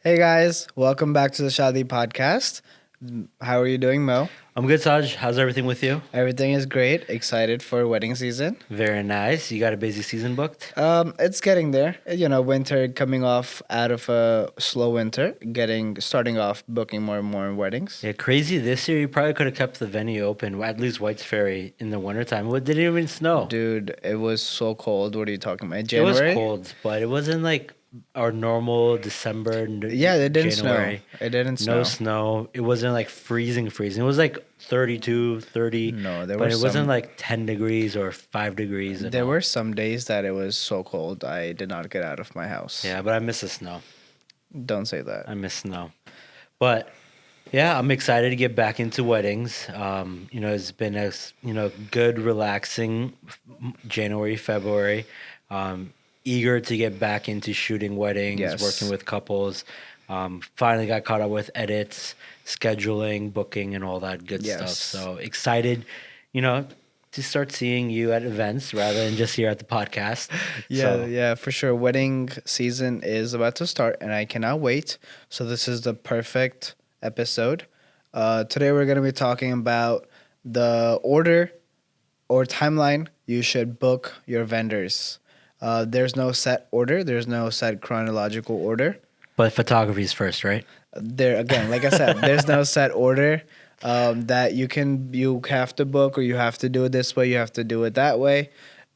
Hey guys, welcome back to the Shaadi Podcast. How are you doing, Mo? I'm good, Saj. How's everything with you? Everything is great. Excited for wedding season. Very nice. You got a busy season booked? It's getting there. Winter coming off out of a slow winter, getting starting off booking more and more weddings. Yeah, crazy. This year, you probably could have kept the venue open, at least White's Ferry, in the wintertime. What didn't even snow? Dude, it was so cold. What are you talking about? It was January? cold, but it wasn't like our normal December, Yeah, it didn't snow. January. It didn't No snow. snow. It wasn't like freezing. It was like 32, 30, No, there but were it wasn't some. like 10 degrees or 5 degrees at There all. were some days that it was so cold I did not get out of my house. Yeah, but I miss the snow. Don't say that. I miss snow. But yeah, I'm excited to get back into weddings. It's been a good, relaxing January, February. Eager to get back into shooting weddings, Yes. working with couples. Finally got caught up with edits, scheduling, booking, and all that good stuff. Yes. So excited, to start seeing you at events rather than just here at the podcast. Yeah, for sure. Wedding season is about to start, and I cannot wait. So this is the perfect episode. Today we're going to be talking about the order or timeline you should book your vendors. There's no set order. There's no set chronological order. But photography is first, right? There again, like I said, there's no set order that you have to book or you have to do it this way. You have to do it that way.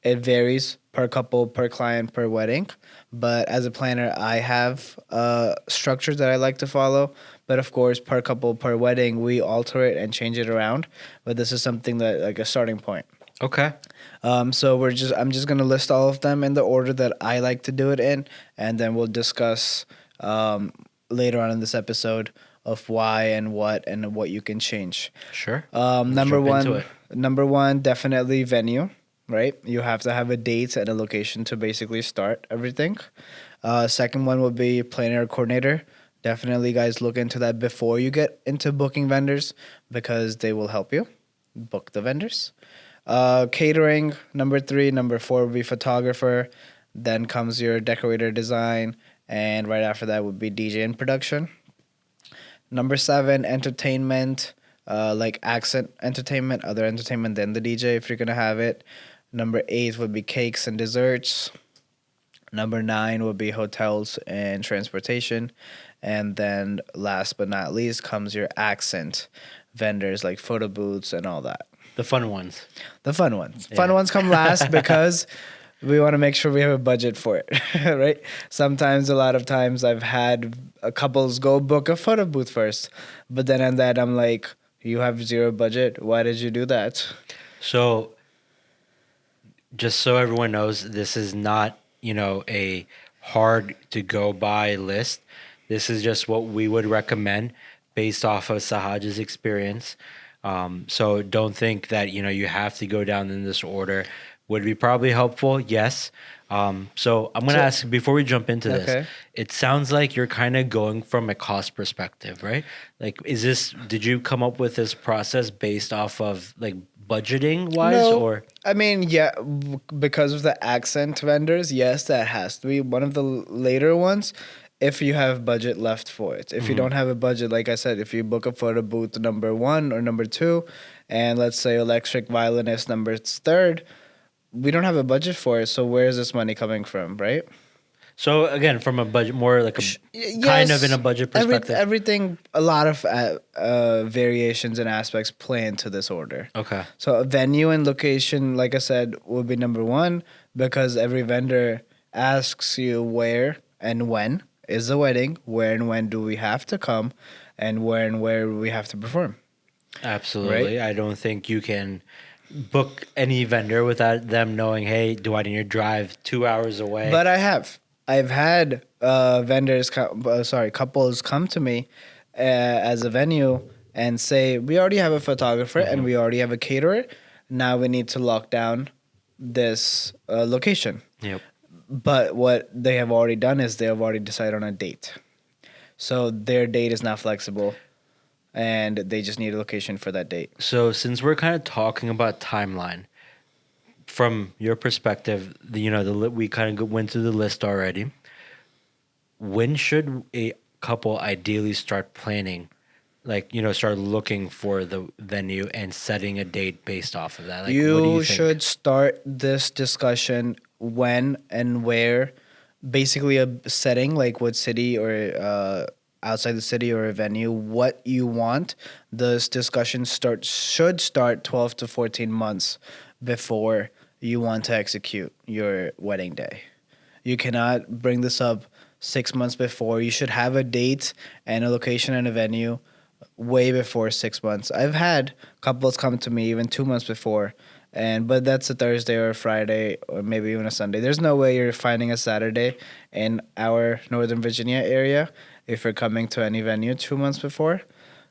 It varies per couple, per client, per wedding. But as a planner, I have structures that I like to follow. But of course, per couple, per wedding, we alter it and change it around. But this is something that like a starting point. Okay. So I'm just gonna list all of them in the order that I like to do it in, and then we'll discuss later on in this episode of why and what you can change. Sure. Number jump into one, it. number one, definitely venue. Right, you have to have a date and a location to basically start everything. Second one would be planner coordinator. Definitely, guys, look into that before you get into booking vendors because they will help you book the vendors. Catering, number three. Number four would be photographer. Then comes your decorator design. And right after that would be DJ and production. Number seven, entertainment, like accent entertainment, other entertainment than the DJ if you're going to have it. Number eight would be cakes and desserts. Number nine would be hotels and transportation. And then last but not least comes your accent vendors like photo booths and all that. The fun ones. The fun ones. Yeah. Fun ones come last because we want to make sure we have a budget for it, right? Sometimes, a lot of times, I've had couples go book a photo booth first, but then on that, I'm like, you have zero budget. Why did you do that? So, just so everyone knows, this is not, a hard to go by list. This is just what we would recommend based off of Sahaj's experience. So don't think that, you have to go down in this order. Would be probably helpful, yes. So I'm going to ask, before we jump into this, Okay. it sounds like you're kind of going from a cost perspective, right? Like, did you come up with this process based off of like budgeting wise No, or? I mean, yeah, because of the accent vendors, yes, that has to be one of the later ones. If you have budget left for it, if you don't have a budget, like I said, if you book a photo booth number one or number two, and let's say electric violinist number third, we don't have a budget for it. So where is this money coming from, right? So again, from a budget, more like kind of in a budget perspective. Everything, a lot of variations and aspects play into this order. Okay. So a venue and location, like I said, will be number one because every vendor asks you where and when is the wedding, where and when do we have to come, and where we have to perform. Absolutely. I don't think you can book any vendor without them knowing, hey, do I need to drive 2 hours away? But I've had couples come to me as a venue and say, we already have a photographer and we already have a caterer. Now we need to lock down this location. Yep. But what they have already done is they have already decided on a date. So their date is not flexible and they just need a location for that date. So since we're kind of talking about timeline, from your perspective, we kind of went through the list already. When should a couple ideally start planning? Like, start looking for the venue and setting a date based off of that. Like, what do you You think? should start this discussion when and where, basically a setting like what city or outside the city or a venue, what you want. This discussion should start 12 to 14 months before you want to execute your wedding day. You cannot bring this up 6 months before. You should have a date and a location and a venue way before 6 months. I've had couples come to me even 2 months before, but that's a Thursday or a Friday or maybe even a Sunday. There's no way you're finding a Saturday in our Northern Virginia area if you're coming to any venue 2 months before.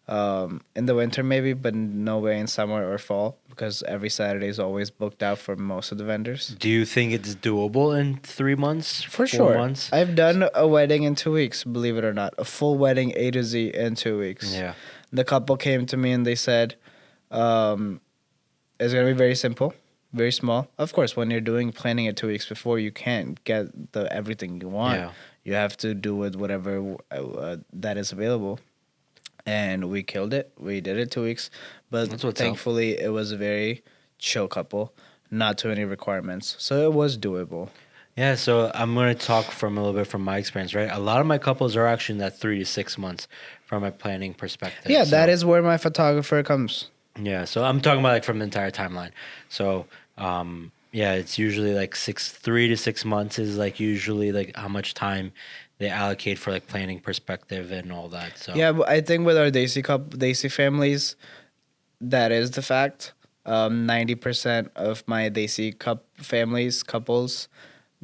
In the winter maybe, but no way in summer or fall because every Saturday is always booked out for most of the vendors. Do you think it's doable in 3 months, For four sure. months? I've done a wedding in 2 weeks, believe it or not. A full wedding A to Z in 2 weeks. Yeah. The couple came to me and they said, um, it's going to be very simple, very small. Of course, when you're doing planning it 2 weeks before, you can't get the everything you want. Yeah. You have to do with whatever that is available. And we killed it. We did it 2 weeks. But That's what's up. thankfully, it was a very chill couple, not too many requirements. So it was doable. Yeah, so I'm going to talk from a little bit from my experience, right? A lot of my couples are actually in that 3 to 6 months from a planning perspective. Yeah, that So, is where my photographer comes. yeah, so I'm talking about like from the entire timeline. So, yeah, it's usually like 3 to 6 months is like usually like how much time they allocate for like planning perspective and all that. So, Yeah, but I think with our Desi families, that is the fact. 90% of my Desi couples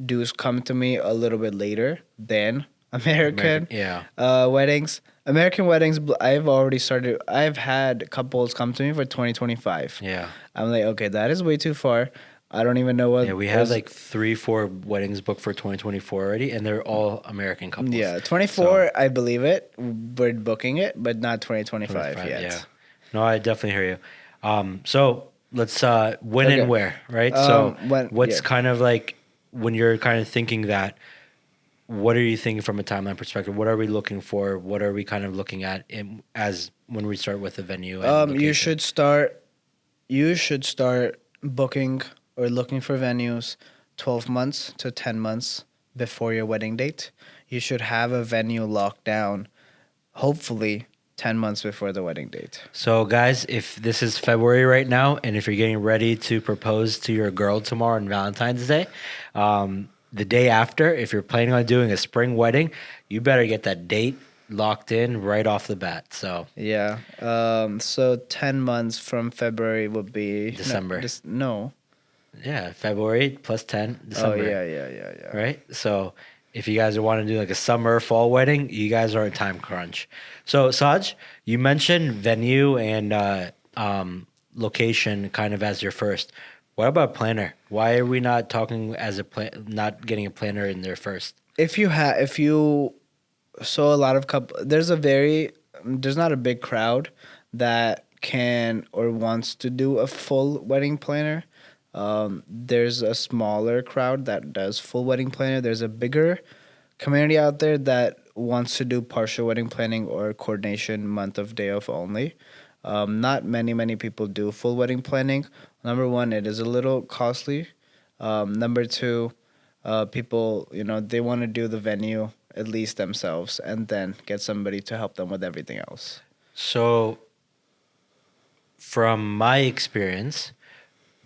do come to me a little bit later than American yeah. weddings. American weddings, I've already started. I've had couples come to me for 2025. Yeah. I'm like, okay, that is way too far. I don't even know what. Yeah, we have like 3, 4 weddings booked for 2024 already, and they're all American couples. Yeah, 24. I believe it. We're booking it, but not 2025 yet. Yeah. No, I definitely hear you. So let's when Okay. and where, right? So what's Yeah. kind of like when you're kind of thinking that, what are you thinking from a timeline perspective? What are we looking for? What are we kind of looking at as when we start with the venue and location? You should start booking or looking for venues 12 months to 10 months before your wedding date. You should have a venue locked down, hopefully 10 months before the wedding date. So, guys, if this is February right now, and if you're getting ready to propose to your girl tomorrow on Valentine's Day, the day after, if you're planning on doing a spring wedding, you better get that date locked in right off the bat. So, Yeah. So 10 months from February would be December. No. Yeah, February plus 10, December. Oh yeah. Right? So if you guys want to do like a summer, fall wedding, you guys are a time crunch. So Saj, you mentioned venue and location kind of as your first. What about planner? Why are we not talking as not getting a planner in there first? If you so a lot of there's not a big crowd that can or wants to do a full wedding planner. There's a smaller crowd that does full wedding planner. There's a bigger community out there that wants to do partial wedding planning or coordination month of day of only. Not many people do full wedding planning. Number one, it is a little costly. Number two, people, they want to do the venue at least themselves and then get somebody to help them with everything else. So from my experience,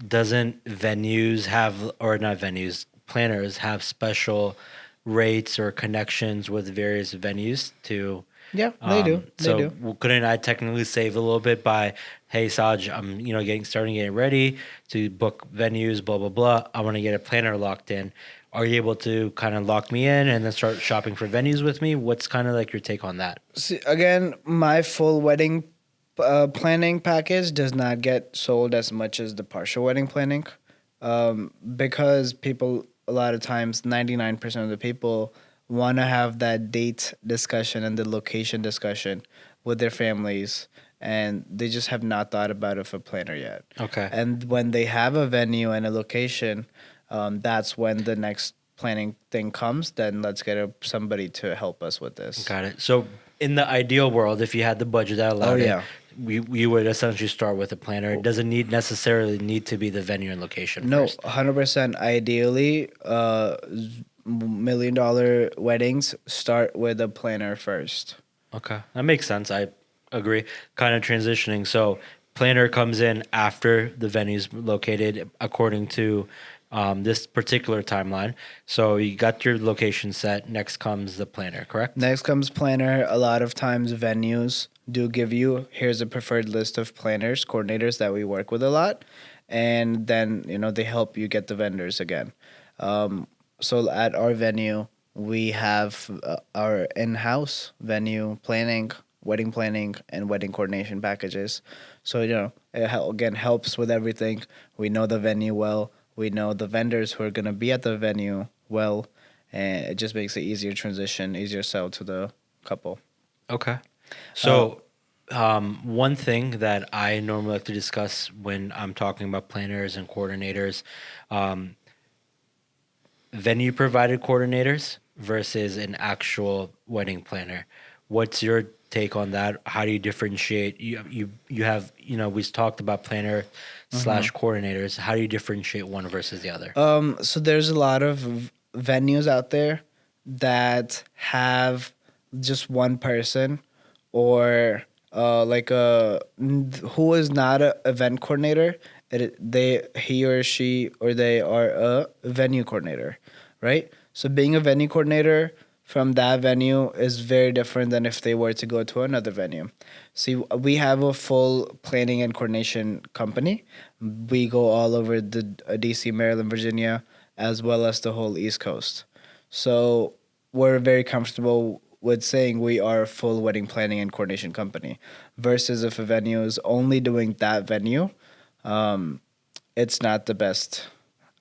doesn't venues have, or not venues, planners have special rates or connections with various venues to? Yeah, they do. So couldn't I technically save a little bit by, hey Saj, I'm getting ready to book venues, blah blah blah. I want to get a planner locked in. Are you able to kind of lock me in and then start shopping for venues with me? What's kind of like your take on that? See, again, my full wedding planning package does not get sold as much as the partial wedding planning, because people, a lot of times, 99% of the people want to have that date discussion and the location discussion with their families, and they just have not thought about it for planner yet. Okay. And when they have a venue and a location, that's when the next planning thing comes, then let's get somebody to help us with this. Got it. So in the ideal world, if you had the budget that Oh allowed it, yeah. you would essentially start with a planner. It doesn't necessarily need to be the venue and location No, first. 100%. Ideally, $1 million weddings start with a planner first. Okay, that makes sense. I agree. Kind of transitioning. So planner comes in after the venue's located according to this particular timeline. So you got your location set. Next comes the planner, correct? Next comes planner. A lot of times, venues do give you here's a preferred list of planners, coordinators that we work with a lot, and then they help you get the vendors again. So at our venue, we have our in-house venue planning, wedding planning, and wedding coordination packages. So it again helps with everything. We know the venue well. We know the vendors who are gonna be at the venue well, and it just makes it easier transition, easier sell to the couple. Okay. So, one thing that I normally like to discuss when I'm talking about planners and coordinators, um, venue provided coordinators versus an actual wedding planner. What's your take on that? How do you differentiate? You have we talked about planner slash coordinators. How do you differentiate one versus the other? So there's a lot of venues out there that have just one person or like who is not a event coordinator. He or she or they are a venue coordinator, right? So being a venue coordinator from that venue is very different than if they were to go to another venue. See, we have a full planning and coordination company. We go all over the DC, Maryland, Virginia, as well as the whole East Coast. So we're very comfortable with saying we are a full wedding planning and coordination company. Versus if a venue is only doing that venue, it's not the best.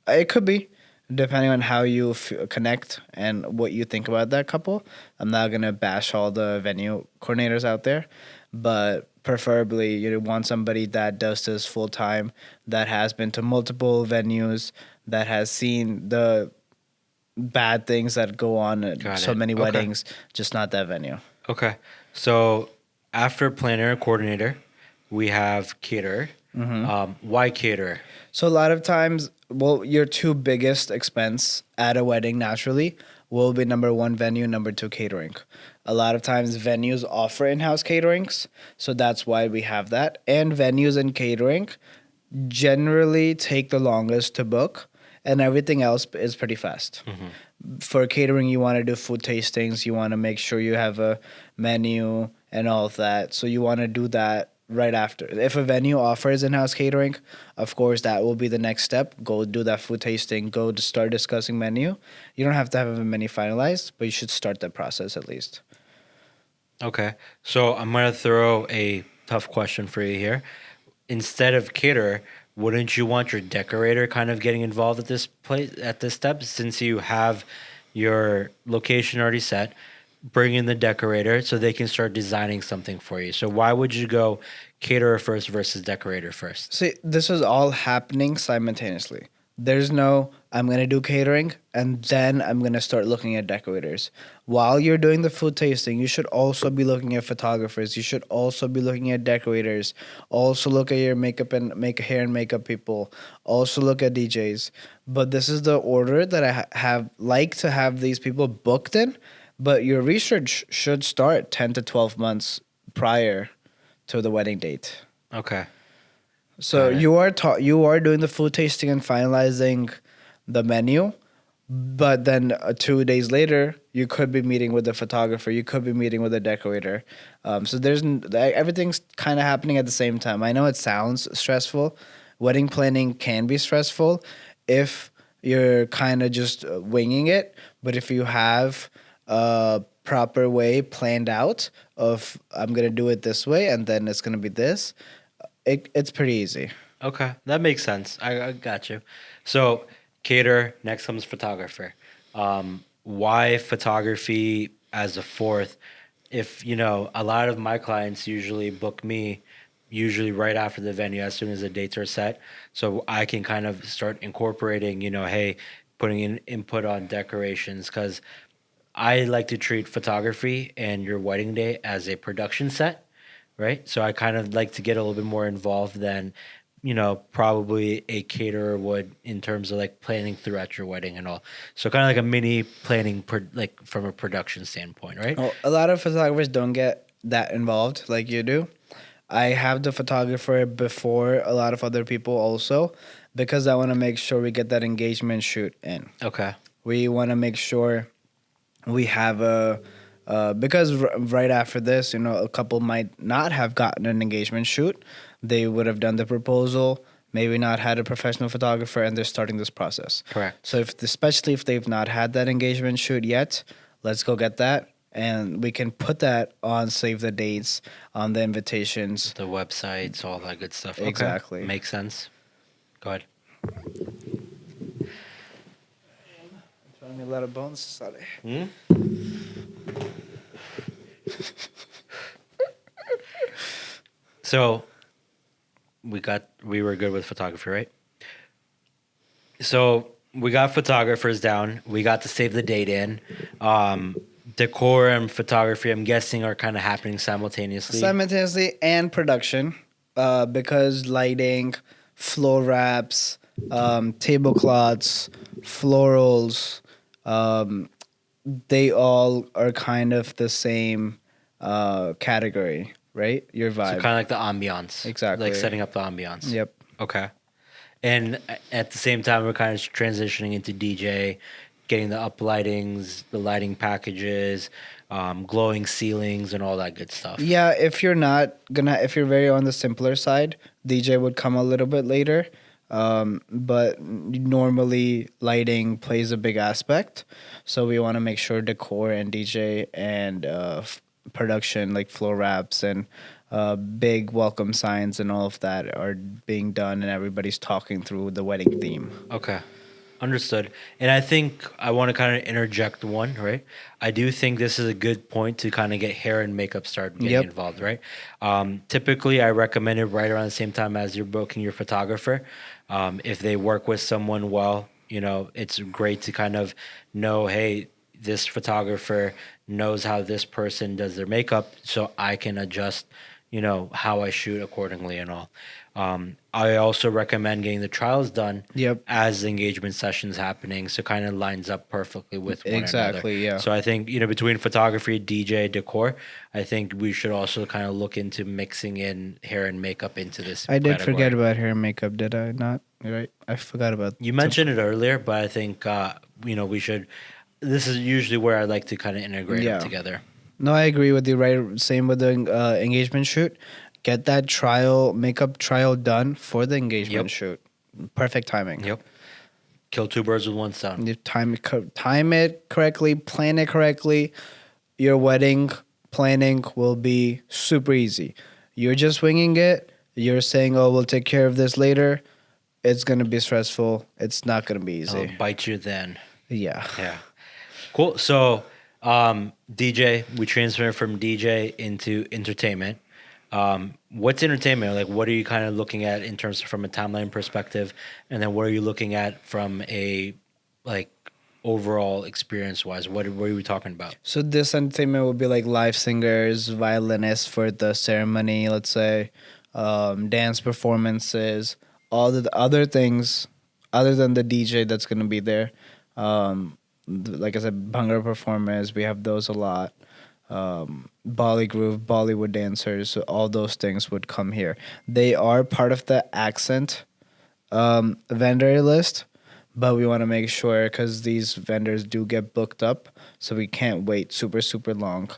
It could be, depending on how you connect and what you think about that couple. I'm not gonna bash all the venue coordinators out there, but preferably you want somebody that does this full time, that has been to multiple venues, that has seen the bad things that go on at Got so it. many Okay. weddings, just not that venue. Okay. So after planner and coordinator, we have caterer. Why caterer? So a lot of times, well, your two biggest expense at a wedding naturally will be number one venue, number two catering. A lot of times venues offer in-house caterings, so that's why we have that. And venues and catering generally take the longest to book, and everything else is pretty fast. For catering, you want to do food tastings, you want to make sure you have a menu and all of that. So you want to do that right after. If a venue offers in-house catering, of course that will be the next step. Go do that food tasting, go to start discussing menu. You don't have to have a menu finalized, but you should start that process at least. Okay. So I'm gonna throw a tough question for you here. Instead of caterer, wouldn't you want your decorator kind of getting involved at this place at this step since you have your location already set? Bring in the decorator so they can start designing something for you. So why would you go caterer first versus decorator first? See, this is all happening simultaneously. There's no, I'm going to do catering and then I'm going to start looking at decorators. While you're doing the food tasting, you should also be looking at photographers. You should also be looking at decorators. Also look at your makeup and hair and makeup people. Also look at DJs. But this is the order that I have like to have these people booked in. But your research should start 10 to 12 months prior to the wedding date. Okay. So Got it. you are doing the food tasting and finalizing the menu, but then 2 days later you could be meeting with the photographer, you could be meeting with the decorator. So everything's kind of happening at the same time. I know it sounds stressful. Wedding planning can be stressful if you're kind of just winging it, but if you have a proper way planned out of I'm gonna do it this way and then it's gonna be this, it's pretty easy. Okay, that makes sense. I got you. So, caterer, next comes photographer. Why photography as a fourth? If, a lot of my clients usually book me usually right after the venue as soon as the dates are set. So I can kind of start incorporating, hey, putting in input on decorations because I like to treat photography and your wedding day as a production set, right? So I kind of like to get a little bit more involved than, probably a caterer would in terms of like planning throughout your wedding and all. So kind of like a mini planning, like from a production standpoint, right? Oh, a lot of photographers don't get that involved like you do. I have the photographer before a lot of other people also because I want to make sure we get that engagement shoot in. Okay. We want to make sure we have a because right after this, a couple might not have gotten an engagement shoot. They would have done the proposal, maybe not had a professional photographer, and they're starting this process. Correct. So especially if they've not had that engagement shoot yet, let's go get that, and we can put that on save the dates on the invitations. The websites, all that good stuff. Okay. Exactly. Makes sense. Go ahead. Throwing me a lot of bones, sorry. So we were good with photography, right? So we got photographers down. We got to save the date in. Decor and photography, I'm guessing, are kind of happening simultaneously. Simultaneously and production, because lighting, floor wraps, tablecloths, florals, they all are kind of the same category, right? Your So vibe. kind of like the ambiance. Exactly. Like setting up the ambiance. Yep. Okay. And at the same time, we're kind of transitioning into DJ, getting the up lightings, the lighting packages, glowing ceilings, and all that good stuff. Yeah, if you're very on the simpler side, DJ would come a little bit later. But normally lighting plays a big aspect. So we want to make sure decor and DJ and production like floor wraps and big welcome signs and all of that are being done and everybody's talking through the wedding theme. Okay. Understood. And I think I want to kind of interject one, right? I do think this is a good point to kind of get hair and makeup start getting involved, right? Typically, I recommend it right around the same time as you're booking your photographer. If they work with someone well, it's great to kind of know, hey, this photographer knows how this person does their makeup, so I can adjust, how I shoot accordingly and all. I also recommend getting the trials done as the engagement session's happening, so kind of lines up perfectly with one another. Yeah. So I think, between photography, DJ, decor, I think we should also kind of look into mixing in hair and makeup into this. I did forget about hair and makeup, did I not? Right? I forgot about You mentioned it earlier, but I think, we should. This is usually where I like to kind of integrate them together. No, I agree with you. Right, same with the engagement shoot. Get that makeup trial done for the engagement shoot. Perfect timing. Yep. Kill two birds with one stone. You time it correctly, plan it correctly. Your wedding planning will be super easy. You're just winging it. You're saying, "Oh, we'll take care of this later." It's gonna be stressful. It's not gonna be easy. I'll bite you then. Yeah. Yeah. Cool. So, DJ, we transfer from DJ into entertainment. What's entertainment? Like, what are you kind of looking at in terms of from a timeline perspective? And then what are you looking at from a, like, overall experience wise? What are we talking about? So this entertainment would be like live singers, violinists for the ceremony, let's say, dance performances, all the other things other than the DJ that's going to be there. Like I said, bhangra performers, we have those a lot. Bollywood dancers, so all those things would come here. They are part of the accent vendor list, but we want to make sure because these vendors do get booked up, so we can't wait super long.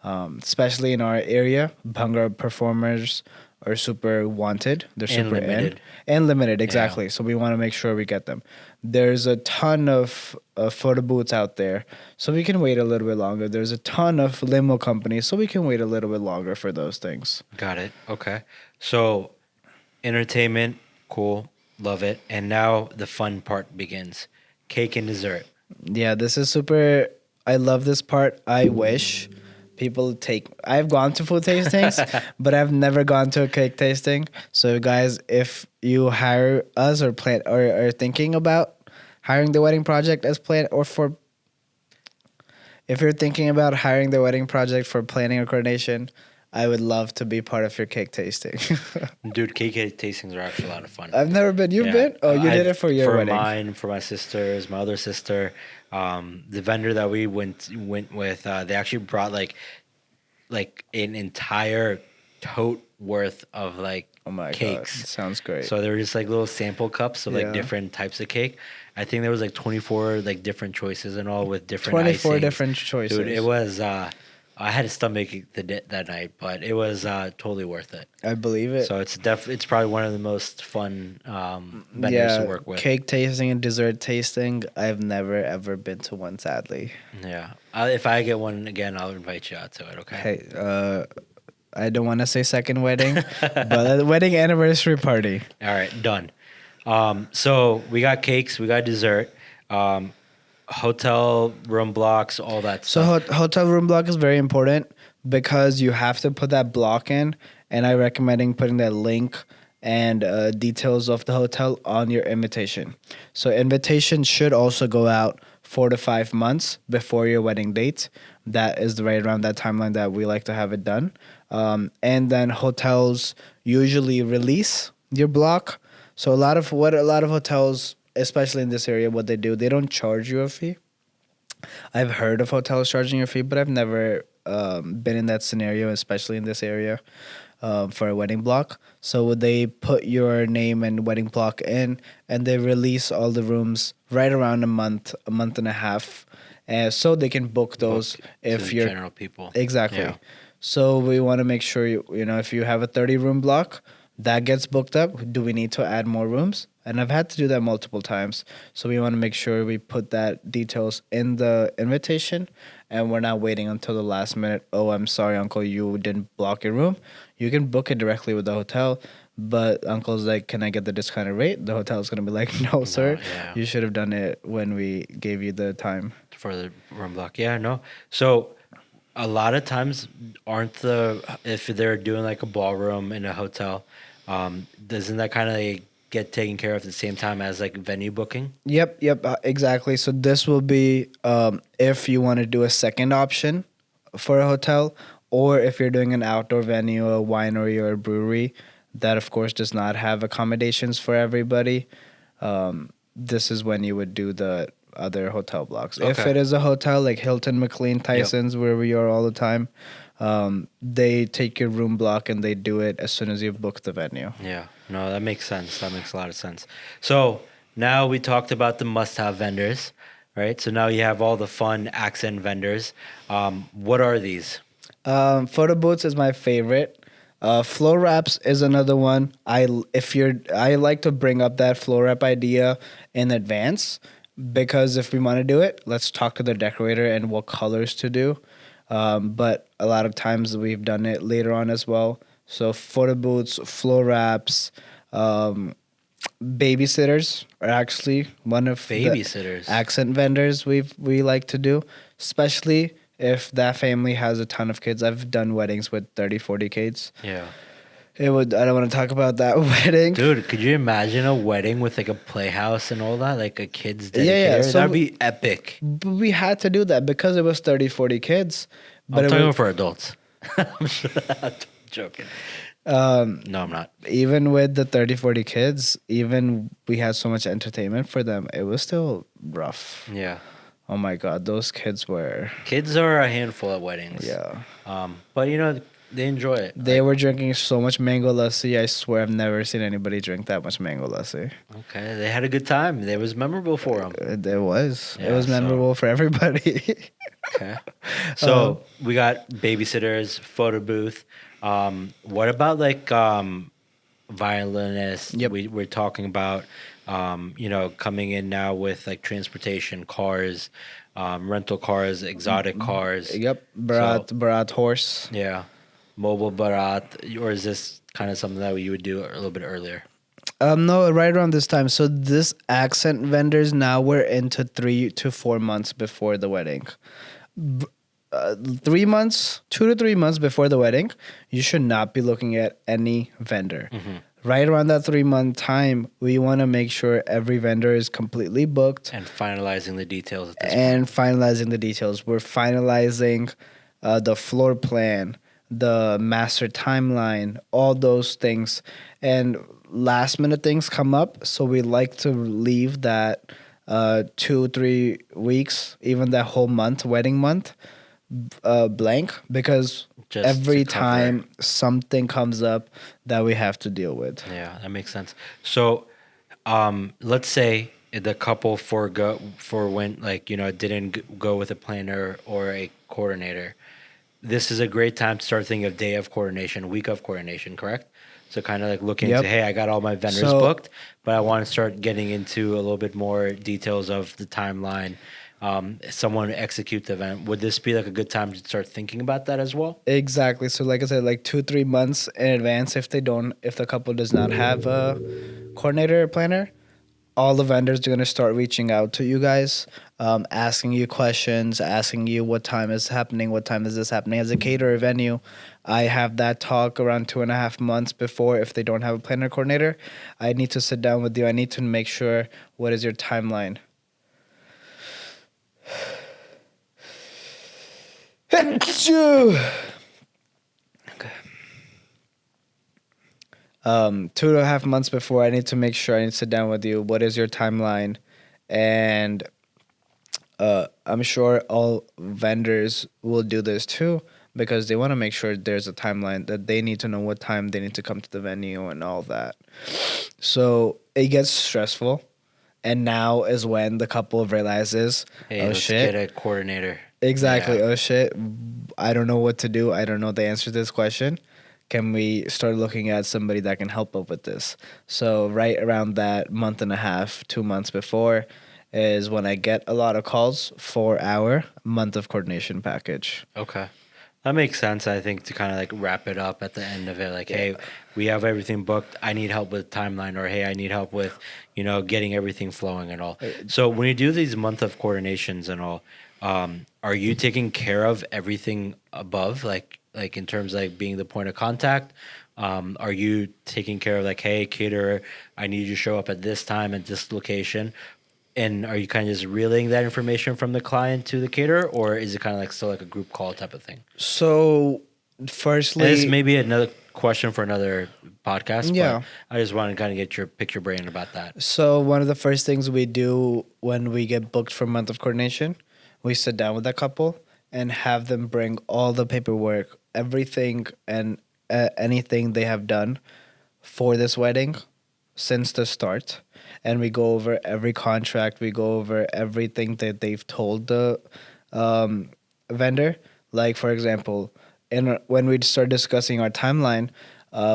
Especially in our area, bhangra performers are super wanted. They're super limited. And limited, exactly. Yeah. So we want to make sure we get them. There's a ton of photo booths out there, so we can wait a little bit longer. There's a ton of limo companies, so we can wait a little bit longer for those things. Got it. Okay. So, entertainment, cool, love it. And now the fun part begins. Cake and dessert. Yeah, this is super. I love this part. I wish people I've gone to food tastings, but I've never gone to a cake tasting. So guys, if you hire us or plan or are thinking about hiring the wedding project as plan or for if you're thinking about hiring the wedding project for planning or coordination, I would love to be part of your cake tasting. Dude, cake tastings are actually a lot of fun. I've never been. You've Yeah, been? Oh, you did it for your wedding. mine, for my sisters, my other sister. The vendor that we went with, they actually brought like an entire tote worth of like Oh my cakes. god, sounds great. So there were just like little sample cups of like Yeah. different types of cake. I think there was like 24 like different choices and all with different 24 icings. different choices. Dude, it was I had a stomachache that night, but it was totally worth it. I believe it. So it's probably one of the most fun vendors to work with. Cake tasting and dessert tasting. I've never ever been to one, sadly. Yeah. If I get one again, I'll invite you out to it, okay? Hey, I don't want to say second wedding, but a wedding anniversary party. All right, done. So we got cakes, we got dessert, hotel room blocks, all that So stuff. hotel room block is very important because you have to put that block in, and I recommend putting that link and details of the hotel on your invitation. So invitation should also go out 4 to 5 months before your wedding date. That is right around that timeline that we like to have it done. And then hotels usually release your block. So a lot of hotels, especially in this area, what they do, they don't charge you a fee. I've heard of hotels charging you a fee, but I've never been in that scenario, especially in this area, for a wedding block. So they put your name and wedding block in, and they release all the rooms right around a month and a half, so they can book those if to you're general people. Exactly. Yeah. So we want to make sure if you have a 30 room block that gets booked up, do we need to add more rooms? And I've had to do that multiple times. So we want to make sure we put that details in the invitation, and we're not waiting until the last minute. Oh, I'm sorry, uncle, you didn't block your room. You can book it directly with the hotel. But uncle's like, can I get the discounted rate? The hotel's going to be like, no, sir. yeah. You should have done it when we gave you the time. For the room block. Yeah, no. So a lot of times if they're doing like a ballroom in a hotel, doesn't that kind of get taken care of at the same time as like venue booking? Yep, exactly. So this will be if you want to do a second option for a hotel, or if you're doing an outdoor venue, a winery or a brewery that of course does not have accommodations for everybody. This is when you would do the other hotel blocks. If Okay. it is a hotel like Hilton, McLean, Tyson's, where we are all the time, they take your room block and they do it as soon as you book the venue. Yeah, no, that makes sense. That makes a lot of sense. So now we talked about the must-have vendors, right? So now you have all the fun accent vendors. What are these? Photo booths is my favorite. Flow wraps is another one. I like to bring up that flow wrap idea in advance, because if we want to do it, let's talk to the decorator and what colors to do. But a lot of times we've done it later on as well. So photo booths, flow wraps, babysitters are actually one of Babysitters. the accent vendors we like to do, especially if that family has a ton of kids. I've done weddings with 30, 40 kids. Yeah. I don't want to talk about that wedding. Dude, could you imagine a wedding with like a playhouse and all that? Like a kid's dedicated Yeah, area? so That'd be epic. But we had to do that because it was 30, 40 kids. But I'm it talking was, for adults. I'm joking. No, I'm not. even with the 30, 40 kids, even we had so much entertainment for them, it was still rough. Yeah. Oh my God, those kids were... Kids are a handful at weddings. Yeah. But they enjoy it. They were drinking so much mango lassi. I swear I've never seen anybody drink that much mango lassi. Okay, they had a good time. It was memorable for them. It was. Yeah, It was memorable for everybody. Okay. So we got babysitters, photo booth. What about like violinists? Yep. We're talking about coming in now with like transportation, cars, rental cars, exotic cars. Yep. Barat horse. Yeah. Mobile barat, or is this kind of something that you would do a little bit earlier? No, right around this time. So this accent vendors now we're into 3 to 4 months before the wedding. 3 months, 2 to 3 months before the wedding, you should not be looking at any vendor. right around that 3 month time, we want to make sure every vendor is completely booked And finalizing the details at this and point. finalizing the details. We're finalizing the floor plan, the master timeline, all those things. And last minute things come up. So we like to leave that 2 3 weeks, even that whole month, wedding month, blank, because Just to every cover. time something comes up that we have to deal with. Yeah, that makes sense. So, let's say the couple forwent, like, didn't go with a planner or a coordinator. This is a great time to start thinking of day of coordination, week of coordination, correct? So kind of like looking into, Yep. hey, I got all my vendors So booked, but I want to start getting into a little bit more details of the timeline. Someone to execute the event. Would this be like a good time to start thinking about that as well? exactly. So like I said, like 2 3 months in advance, if the couple does not have a coordinator or planner, all the vendors are gonna start reaching out to you guys, asking you questions, asking you what time is happening, what time is this happening. As a caterer venue, I have that talk around 2.5 months before. If they don't have a planner coordinator, I need to sit down with you. I need to make sure what is your timeline. Achoo! 2.5 months before, I need to make sure I need to sit down with you. What is your timeline? And I'm sure all vendors will do this too because they want to make sure there's a timeline that they need to know what time they need to come to the venue and all that. So it gets stressful. And now is when the couple realizes, Hey, oh let's get shit, a coordinator. exactly, Yeah. oh shit, I don't know what to do. I don't know the answer to this question. Can we start looking at somebody that can help up with this? So right around that month and a half, 2 months before, is when I get a lot of calls for our month of coordination package. Okay. That makes sense, I think, to kind of like wrap it up at the end of it. Like, Yeah. hey, we have everything booked. I need help with timeline, or hey, I need help with, getting everything flowing and all. So when you do these month of coordinations and all, are you taking care of everything above, like in terms of like being the point of contact? Are you taking care of like, hey, caterer, I need you to show up at this time at this location? And are you kind of just relaying that information from the client to the caterer, or is it kind of like still like a group call type of thing? So, And this firstly, may be another question for another podcast, but yeah. I just want to kind of pick your brain about that. So one of the first things we do when we get booked for month of coordination, we sit down with that couple and have them bring all the paperwork, everything and anything they have done for this wedding since the start. And we go over every contract, we go over everything that they've told the um, vendor. Like, for example, when we start discussing our timeline,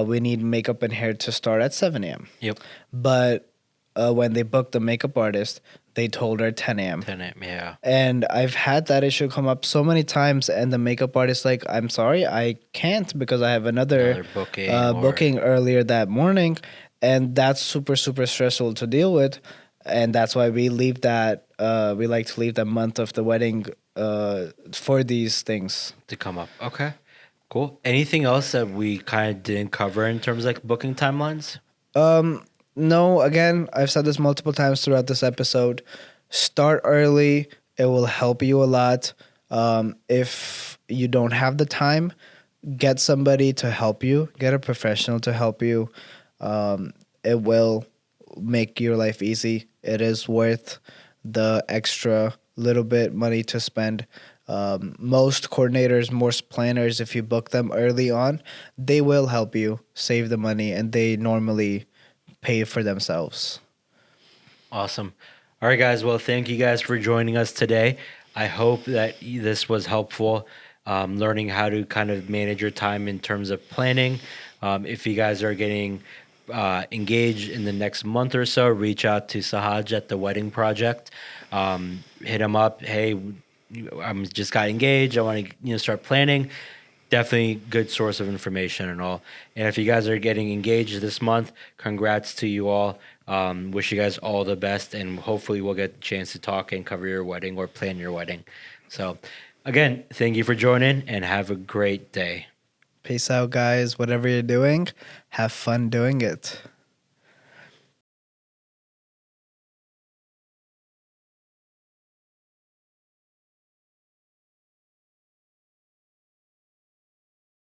we need makeup and hair to start at 7 a.m. Yep. But when they booked the makeup artist, they told her 10 a.m. 10 a.m. Yeah. And I've had that issue come up so many times, and the makeup artist like, I'm sorry, I can't because I have another Another booking or booking earlier that morning, and that's super super stressful to deal with, and that's why we leave that. We like to leave the month of the wedding for these things. to come up. Okay. Cool. Anything else that we kind of didn't cover in terms of like booking timelines? No, again, I've said this multiple times throughout this episode. Start early. It will help you a lot. If you don't have the time, get somebody to help you. Get a professional to help you. It will make your life easy. It is worth the extra little bit money to spend. Most coordinators, most planners, if you book them early on, they will help you save the money, and they normally pay for themselves. Awesome. All right, guys. Well, thank you guys for joining us today. I hope that this was helpful, learning how to kind of manage your time in terms of planning. If you guys are getting engaged in the next month or so, reach out to Sahaj at the Wedding Project. Hit him up. Hey, I'm just got engaged. I want to start planning. Definitely good source of information and all. And if you guys are getting engaged this month, congrats to you all. Wish you guys all the best, and hopefully we'll get a chance to talk and cover your wedding or plan your wedding. So, again, thank you for joining, and have a great day. Peace out, guys. Whatever you're doing, have fun doing it.